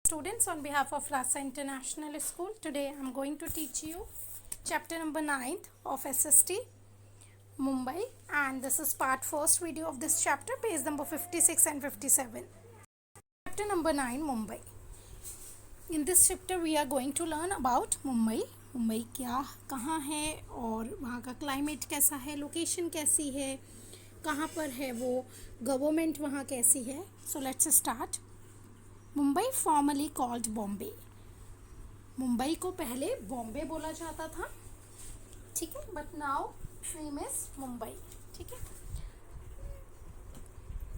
Students, on behalf of Lhasa International School, today I am going to teach you chapter number 9 of SST Mumbai, and this is part first video of this chapter, page number 56 and 57. Chapter number 9, Mumbai. In this chapter we are going to learn about Mumbai. Mumbai क्या कहाँ है और वहाँ का climate कैसा है, location कैसी है, कहाँ पर है वो, गवर्नमेंट वहाँ कैसी है. So let's start. Mumbai formally called Bombay. Mumbai को पहले बॉम्बे बोला जाता था, ठीक है, but now name is Mumbai, ठीक है.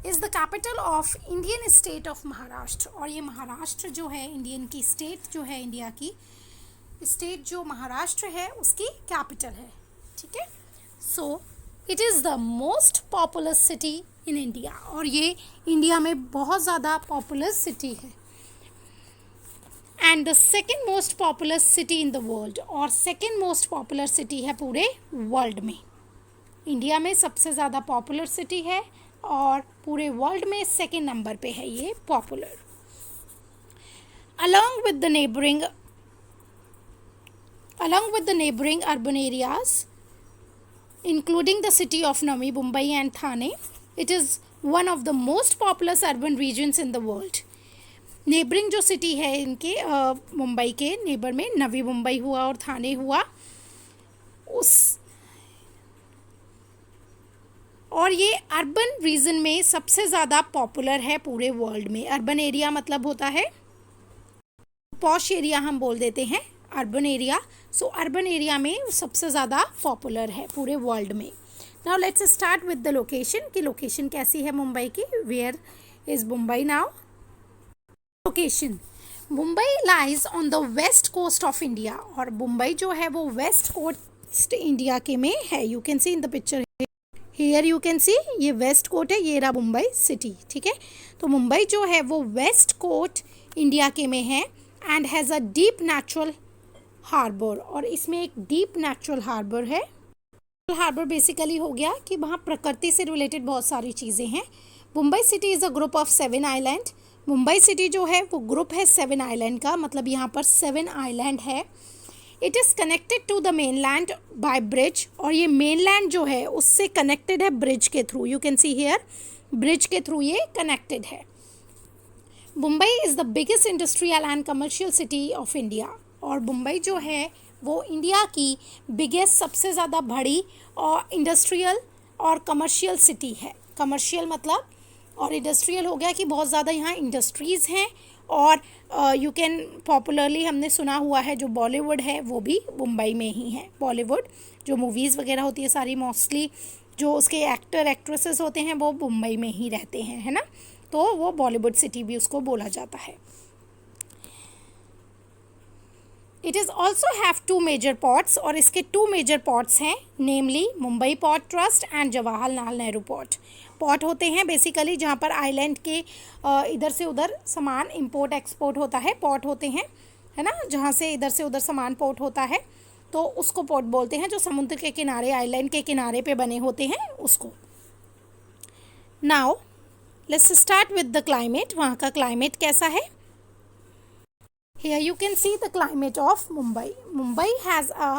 Is the capital of Indian state of Maharashtra. और ये महाराष्ट्र जो है, इंडियन की स्टेट जो है, इंडिया की स्टेट जो महाराष्ट्र है उसकी कैपिटल है, ठीक है. So it is the most popular city in India. और ये इंडिया में बहुत ज़्यादा पॉपुलर सिटी है. And the second most popular city in the world. और सेकेंड मोस्ट पॉपुलर सिटी है पूरे वर्ल्ड में. इंडिया में सबसे ज़्यादा पॉपुलर सिटी है और पूरे वर्ल्ड में सेकेंड नंबर पे है ये popular. along with the neighboring urban areas including the city of Navi Mumbai and Thane, it is one of the most populous urban regions in the world. Neighbouring जो city है इनके मुंबई के neighbour में नवी मुंबई हुआ और थाने हुआ और ये अर्बन रीजन में सबसे ज़्यादा पॉपुलर है पूरे वर्ल्ड में. अर्बन एरिया मतलब होता है पॉश एरिया, हम बोल देते हैं urban area. So urban area में सबसे ज़्यादा पॉपुलर है पूरे वर्ल्ड में. Now let's start with the location कि लोकेशन कैसी है मुंबई की. Where is Mumbai now? Location. Mumbai lies on the west coast of India. और मुंबई जो है वो वेस्ट कोस्ट इंडिया के में है. You can see in the picture here, you can see ये वेस्ट कोस्ट है, ये रहा मुंबई सिटी, ठीक है. तो मुंबई जो है वो वेस्ट कोस्ट इंडिया के में है and has a deep natural harbour. और इसमें एक डीप नेचुरल हार्बर है. हार्बर बेसिकली हो गया कि वहाँ प्रकृति से रिलेटेड बहुत सारी चीज़ें हैं. Mumbai city is a group of 7 island. Mumbai city जो है वो ग्रुप है 7 आइलैंड का, मतलब यहाँ पर 7 आइलैंड है. It is connected to the mainland by bridge. और ये मेनलैंड जो है उससे कनेक्टेड है ब्रिज के through. You can see here, bridge के थ्रू ये कनेक्टेड है. Mumbai is the biggest industrial and commercial city of India. और मुंबई जो है वो इंडिया की बिगेस्ट, सबसे ज़्यादा बड़ी और इंडस्ट्रियल और कमर्शियल सिटी है. कमर्शियल मतलब और इंडस्ट्रियल हो गया कि बहुत ज़्यादा यहाँ इंडस्ट्रीज़ हैं. और यू कैन पॉपुलरली हमने सुना हुआ है जो बॉलीवुड है वो भी मुंबई में ही है. बॉलीवुड जो मूवीज़ वगैरह होती है सारी, मोस्टली जो उसके एक्टर एक्ट्रेसेस होते हैं वो मुंबई में ही रहते हैं, है ना. तो वो बॉलीवुड सिटी भी उसको बोला जाता है. It is also have 2 major ports. और इसके 2 मेजर पोर्ट्स हैं, namely Mumbai port trust and Jawaharlal Nehru port. Port होते हैं बेसिकली जहाँ पर आइलैंड के इधर से उधर सामान इंपोर्ट एक्सपोर्ट होता है. पोर्ट होते हैं, है ना, जहाँ से इधर से उधर सामान पोर्ट होता है तो उसको पोर्ट बोलते हैं. जो समुद्र के किनारे, आइलैंड के किनारे पे बने होते हैं उसको. Now let's start with the climate. वहाँ का क्लाइमेट कैसा है? Here you can see the climate of Mumbai. Mumbai has a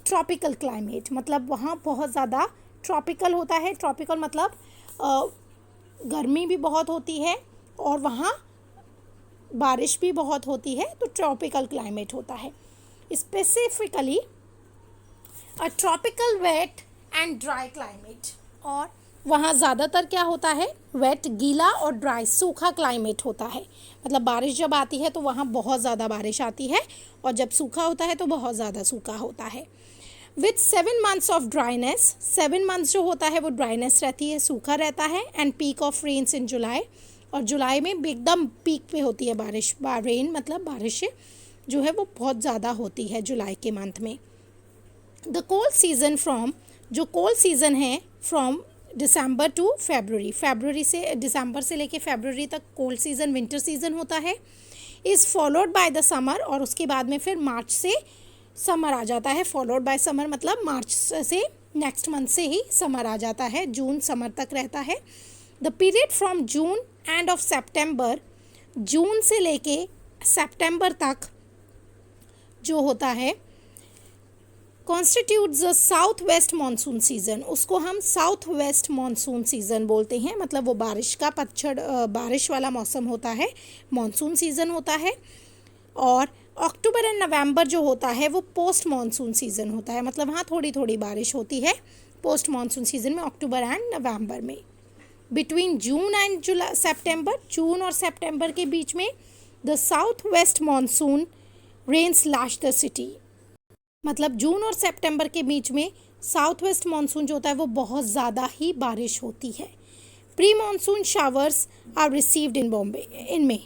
tropical climate. मतलब वहाँ बहुत ज़्यादा ट्रॉपिकल होता है. ट्रॉपिकल मतलब गर्मी भी बहुत होती है और वहाँ बारिश भी बहुत होती है, तो ट्रॉपिकल क्लाइमेट होता है. Specifically a tropical wet and dry climate. और वहाँ ज़्यादातर क्या होता है? वेट, गीला, और ड्राई, सूखा क्लाइमेट होता है. मतलब बारिश जब आती है तो वहाँ बहुत ज़्यादा बारिश आती है और जब सूखा होता है तो बहुत ज़्यादा सूखा होता है. With 7 months of dryness. 7 months जो होता है वो ड्राइनेस रहती है, सूखा रहता है. And peak of rains in July. और जुलाई में एकदम पीक पे होती है बारिश. रेन मतलब बारिश जो है वो बहुत ज़्यादा होती है जुलाई के मंथ में. द कोल्ड सीज़न फ्रॉम, जो कोल्ड सीज़न है फ्रॉम दिसंबर टू फरवरी. फरवरी से, दिसंबर से लेके फरवरी तक कोल्ड सीज़न, विंटर सीज़न होता है. Is followed by the summer. और उसके बाद में फिर मार्च से समर आ जाता है. फॉलोड बाय समर मतलब मार्च से, नेक्स्ट मंथ से ही समर आ जाता है. जून समर तक रहता है. The period from June end of September, जून से लेके सितंबर तक जो होता है constitutes the south west monsoon season, उसको हम साउथ वेस्ट मानसून सीज़न बोलते हैं। मतलब वो बारिश का पतझड़ बारिश वाला मौसम होता है, मानसून सीज़न होता है। और अक्टूबर एंड नवंबर जो होता है वो पोस्ट मानसून सीज़न होता है। मतलब हाँ थोड़ी थोड़ी बारिश होती है पोस्ट मानसून सीज़न में, अक्टूबर एंड नवंबर में। बिटवीन जून एंड जुलाई सितंबर, जून और सितंबर के बीच में the south west monsoon rains lash the city. मतलब जून और सितंबर के बीच में साउथ वेस्ट मानसून जो होता है वो बहुत ज़्यादा ही बारिश होती है। Pre monsoon showers are received in Bombay in May.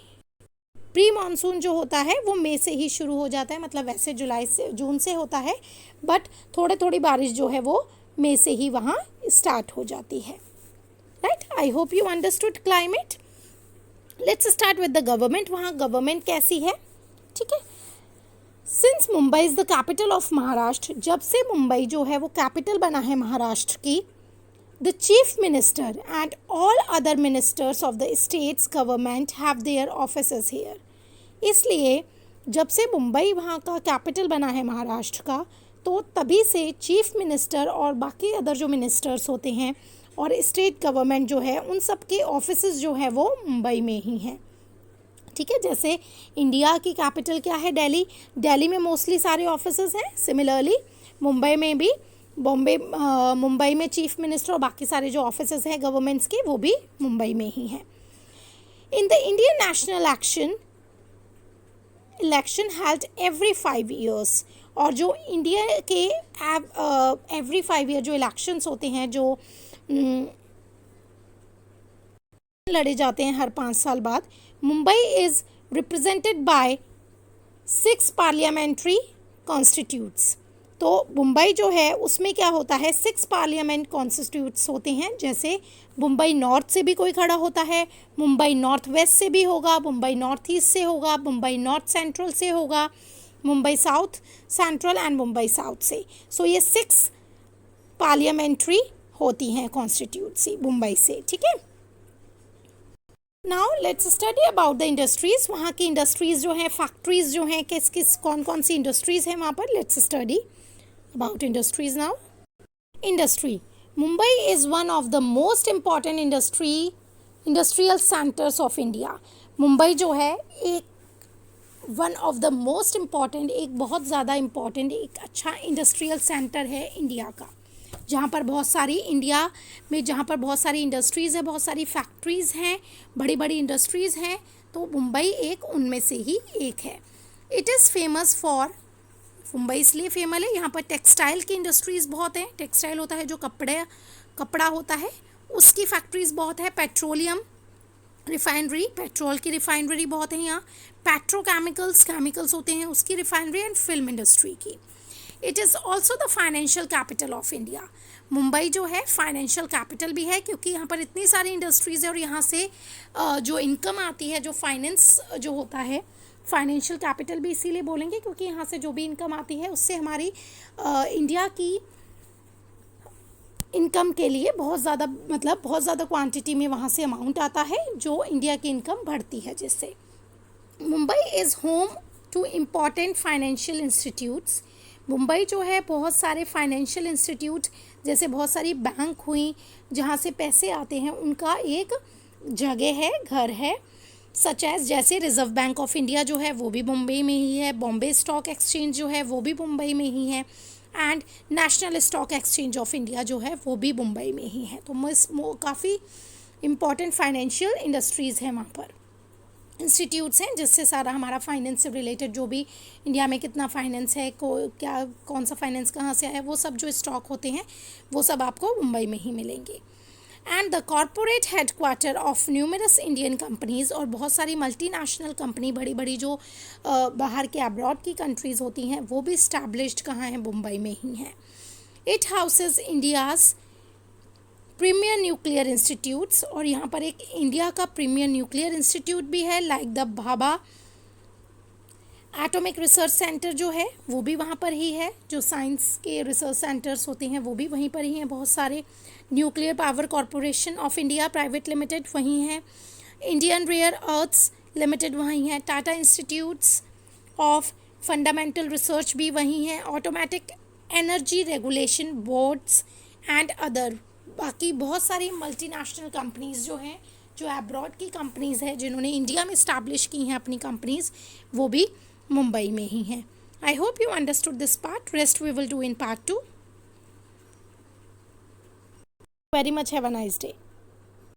Pre monsoon जो होता है वो मई से ही शुरू हो जाता है, मतलब वैसे जुलाई से जून से होता है, बट थोड़ी थोड़ी बारिश जो है वो मई से ही वहाँ स्टार्ट हो जाती है। Right, I hope you understood climate. Let's start with the government. वहाँ गवर्नमेंट कैसी है, ठीक है। Since Mumbai is the capital of Maharashtra, जब से मुंबई जो है वो कैपिटल बना है महाराष्ट्र की, the chief minister and all other ministers of the states government have their offices here. इसलिए जब से मुंबई वहाँ का कैपिटल बना है महाराष्ट्र का, तो तभी से चीफ मिनिस्टर और बाकी अदर जो मिनिस्टर्स होते हैं और स्टेट गवर्नमेंट जो है उन सब के ऑफिसेस जो है वो मुंबई में ही हैं, ठीक है। जैसे इंडिया की कैपिटल क्या है, दिल्ली, दिल्ली में मोस्टली सारे ऑफिसेस हैं। सिमिलरली मुंबई में भी मुंबई में चीफ मिनिस्टर और बाकी सारे जो ऑफिसेस हैं गवर्नमेंट्स के वो भी मुंबई में ही हैं। In the Indian national election held every 5 years, और जो इंडिया के एवरी 5 year जो इलेक्शंस होते हैं, जो लड़े जाते हैं हर 5 साल बाद, Mumbai is represented by 6 parliamentary constitutes. तो मुंबई जो है उसमें क्या होता है, 6 पार्लियामेंट कॉन्स्टिट्यूट्स होते हैं। जैसे मुंबई नॉर्थ से भी कोई खड़ा होता है, मुंबई नॉर्थ वेस्ट से भी होगा, मुंबई नॉर्थ ईस्ट से होगा, मुंबई नॉर्थ सेंट्रल से होगा, Mumbai south central and Mumbai south से। सो ये 6 पार्लियामेंट्री होती हैं कॉन्स्टिट्यूंसी मुंबई से, ठीक है। Now let's study about the industries. वहाँ की इंडस्ट्रीज़ जो हैं, फैक्ट्रीज़ जो हैं, किस किस कौन कौन सी इंडस्ट्रीज़ हैं वहाँ पर। Let's study about industries now. Industry, Mumbai is one of the most important industrial centres of India. Mumbai जो है एक one of the most important, एक बहुत ज़्यादा इम्पॉर्टेंट, एक अच्छा इंडस्ट्रियल सेंटर है इंडिया का, जहाँ पर बहुत सारी इंडिया में जहाँ पर बहुत सारी इंडस्ट्रीज़ है, बहुत सारी फैक्ट्रीज़ हैं, बड़ी बड़ी इंडस्ट्रीज़ हैं, तो मुंबई एक उनमें से ही एक है। It is famous for, Mumbai इसलिए फेमस है, यहाँ पर टेक्सटाइल की इंडस्ट्रीज़ बहुत हैं। टेक्सटाइल होता है जो कपड़ा होता है, उसकी फैक्ट्रीज़ बहुत है। पेट्रोलियम रिफाइनरी, पेट्रोल की रिफाइनरी बहुत है यहाँ। केमिकल्स होते हैं उसकी रिफाइनरी, एंड फिल्म इंडस्ट्री की। It is also the financial capital of India. Mumbai जो है फाइनेंशियल कैपिटल भी है, क्योंकि यहाँ पर इतनी सारी इंडस्ट्रीज़ है और यहाँ से जो इनकम आती है, जो फाइनेंस जो होता है, फाइनेंशियल कैपिटल भी इसीलिए बोलेंगे क्योंकि यहाँ से जो भी इनकम आती है उससे हमारी इंडिया की इनकम के लिए बहुत ज़्यादा क्वांटिटी में वहाँ से अमाउंट आता है जो इंडिया की इनकम बढ़ती है जिससे। Mumbai is home to important financial institutes. Mumbai जो है बहुत सारे फाइनेंशियल इंस्टीट्यूट, जैसे बहुत सारी बैंक हुई जहाँ से पैसे आते हैं, उनका एक जगह है, घर है। सच एज जैसे रिज़र्व बैंक ऑफ इंडिया जो है वो भी मुंबई में ही है, बॉम्बे स्टॉक एक्सचेंज जो है वो भी मुंबई में ही है, and national stock exchange of India जो है वो भी मुंबई में ही है। तो काफ़ी इम्पॉर्टेंट फाइनेंशियल इंडस्ट्रीज़ हैं वहाँ पर, इंस्टीट्यूट्स हैं, जिससे सारा हमारा फाइनेंस से रिलेटेड जो भी इंडिया में कितना फाइनेंस है, कौन सा फाइनेंस कहाँ से आया, वो सब जो स्टॉक होते हैं वो सब आपको मुंबई में ही मिलेंगे। And the corporate headquarter of numerous Indian companies, और बहुत सारी मल्टीनेशनल कंपनी, बड़ी बड़ी जो बाहर के अब्रॉड की कंट्रीज़ होती हैं वो भी इस्टेब्लिश्ड कहाँ हैं, मुंबई में ही हैं। It houses India's premier nuclear institutes, और यहाँ पर एक इंडिया का प्रीमियर न्यूक्लियर इंस्टीट्यूट भी है, like the Bhabha atomic research centre जो है वो भी वहाँ पर ही है। जो साइंस के रिसर्च सेंटर्स होते हैं वो भी वहीं पर ही हैं बहुत सारे। Nuclear power corporation of India private limited वहीं है। इंडियन रेयर अर्थ्स लिमिटेड वहीं है, Tata institutes of fundamental research भी वहीं है, automatic energy regulation boards and other. बाकी बहुत सारी मल्टीनेशनल कंपनीज जो हैं, जो अब्रॉड की कंपनीज हैं, जिन्होंने इंडिया में इस्टेब्लिश की हैं अपनी कंपनीज, वो भी मुंबई में ही हैं। I hope you understood this part, rest we will do in part 2। Very much, have a nice day.